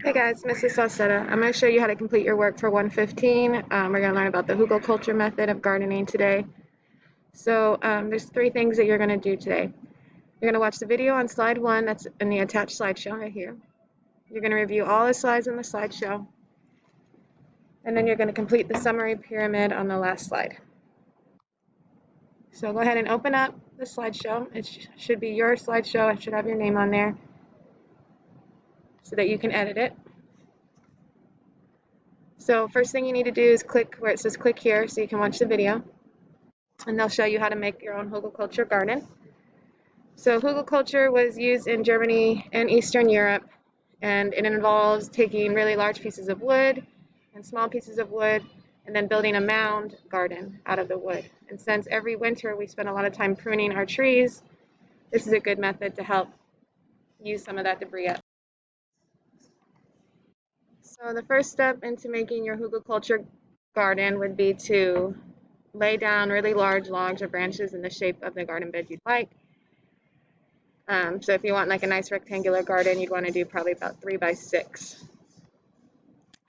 Hey guys, Mrs. Saucetta. I'm going to show you how to complete your work for 115. We're going to learn about the hugel culture method of gardening today. So there's three things that you're going to do today. You're going to watch the video on slide 1 that's in the attached slideshow right here. You're going to review all the slides in the slideshow. And then you're going to complete the summary pyramid on the last slide. So go ahead and open up the slideshow. It should be your slideshow. It should have your name on there so that you can edit it. So first thing you need to do is click where it says click here so you can watch the video. And they'll show you how to make your own hugel culture garden. So hugel culture was used in Germany and Eastern Europe, and it involves taking really large pieces of wood and small pieces of wood and then building a mound garden out of the wood. And since every winter we spend a lot of time pruning our trees, this is a good method to help use some of that debris up. So the first step into making your hugel culture garden would be to lay down really large logs or branches in the shape of the garden bed you'd like. So if you want like a nice rectangular garden, you'd want to do probably about 3 by 6.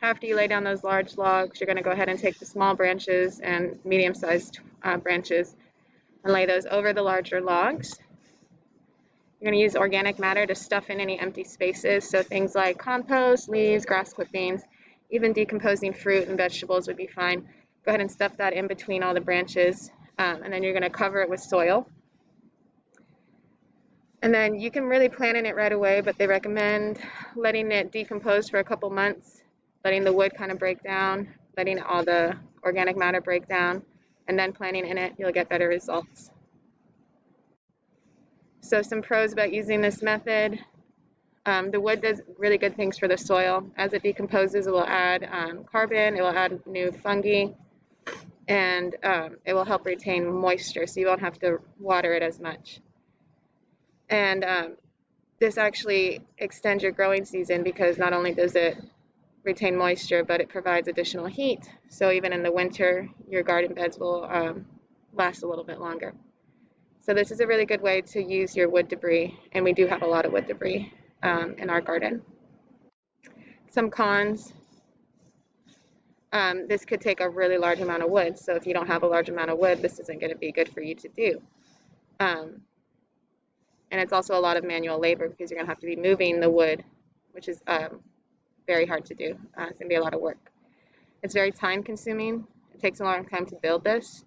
After you lay down those large logs, you're going to go ahead and take the small branches and medium-sized branches and lay those over the larger logs. You're going to use organic matter to stuff in any empty spaces, so things like compost, leaves, grass clippings, even decomposing fruit and vegetables would be fine. Go ahead and stuff that in between all the branches, and then you're going to cover it with soil. And then you can really plant in it right away, but they recommend letting it decompose for a couple months, letting the wood kind of break down, letting all the organic matter break down, and then planting in it. You'll get better results. So some pros about using this method. The wood does really good things for the soil. As it decomposes, it will add carbon, it will add new fungi, and it will help retain moisture, so you won't have to water it as much. And this actually extends your growing season because not only does it retain moisture, but it provides additional heat. So even in the winter, your garden beds will last a little bit longer. So this is a really good way to use your wood debris, and we do have a lot of wood debris in our garden. Some cons. This could take a really large amount of wood, so if you don't have a large amount of wood, this isn't going to be good for you to do. And it's also a lot of manual labor because you're going to have to be moving the wood, which is very hard to do. It's going to be a lot of work. It's very time consuming. It takes a long time to build this.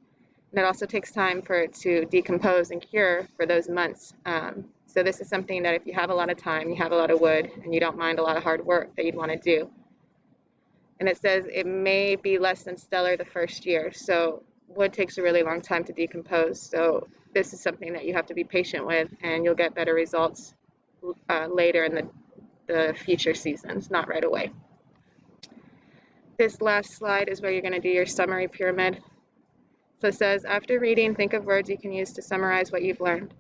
And it also takes time for it to decompose and cure for those months. So this is something that if you have a lot of time, you have a lot of wood, and you don't mind a lot of hard work that you'd want to do. And it says it may be less than stellar the first year. So wood takes a really long time to decompose. So this is something that you have to be patient with, and you'll get better results later in the future seasons, not right away. This last slide is where you're going to do your summary pyramid. So it says, after reading, think of words you can use to summarize what you've learned.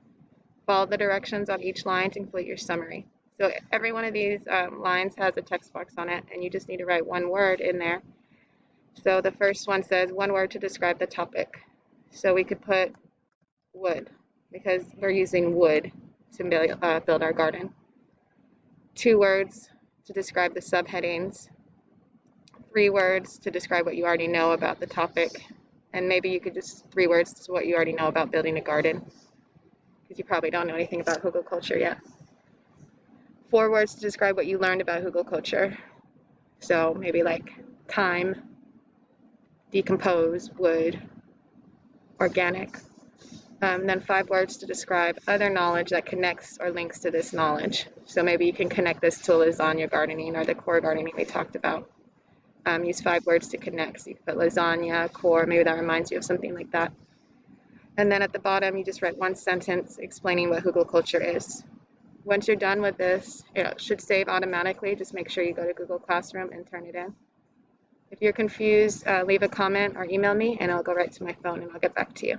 Follow the directions on each line to complete your summary. So every one of these lines has a text box on it, and you just need to write one word in there. So the first one says one word to describe the topic. So we could put wood, because we're using wood to build our garden. 2 words to describe the subheadings. 3 words to describe what you already know about the topic. And maybe you could just 3 words to what you already know about building a garden, because you probably don't know anything about hugel culture yet. 4 words to describe what you learned about hugel culture. So maybe like time, decompose, wood, organic. Then 5 words to describe other knowledge that connects or links to this knowledge. So maybe you can connect this to lasagna gardening or the core gardening we talked about. Use 5 words to connect. So you can put lasagna, core, maybe that reminds you of something like that. And then at the bottom, you just write 1 sentence explaining what hugel culture is. Once you're done with this, it should save automatically. Just make sure you go to Google Classroom and turn it in. If you're confused, leave a comment or email me, and I'll go right to my phone and I'll get back to you.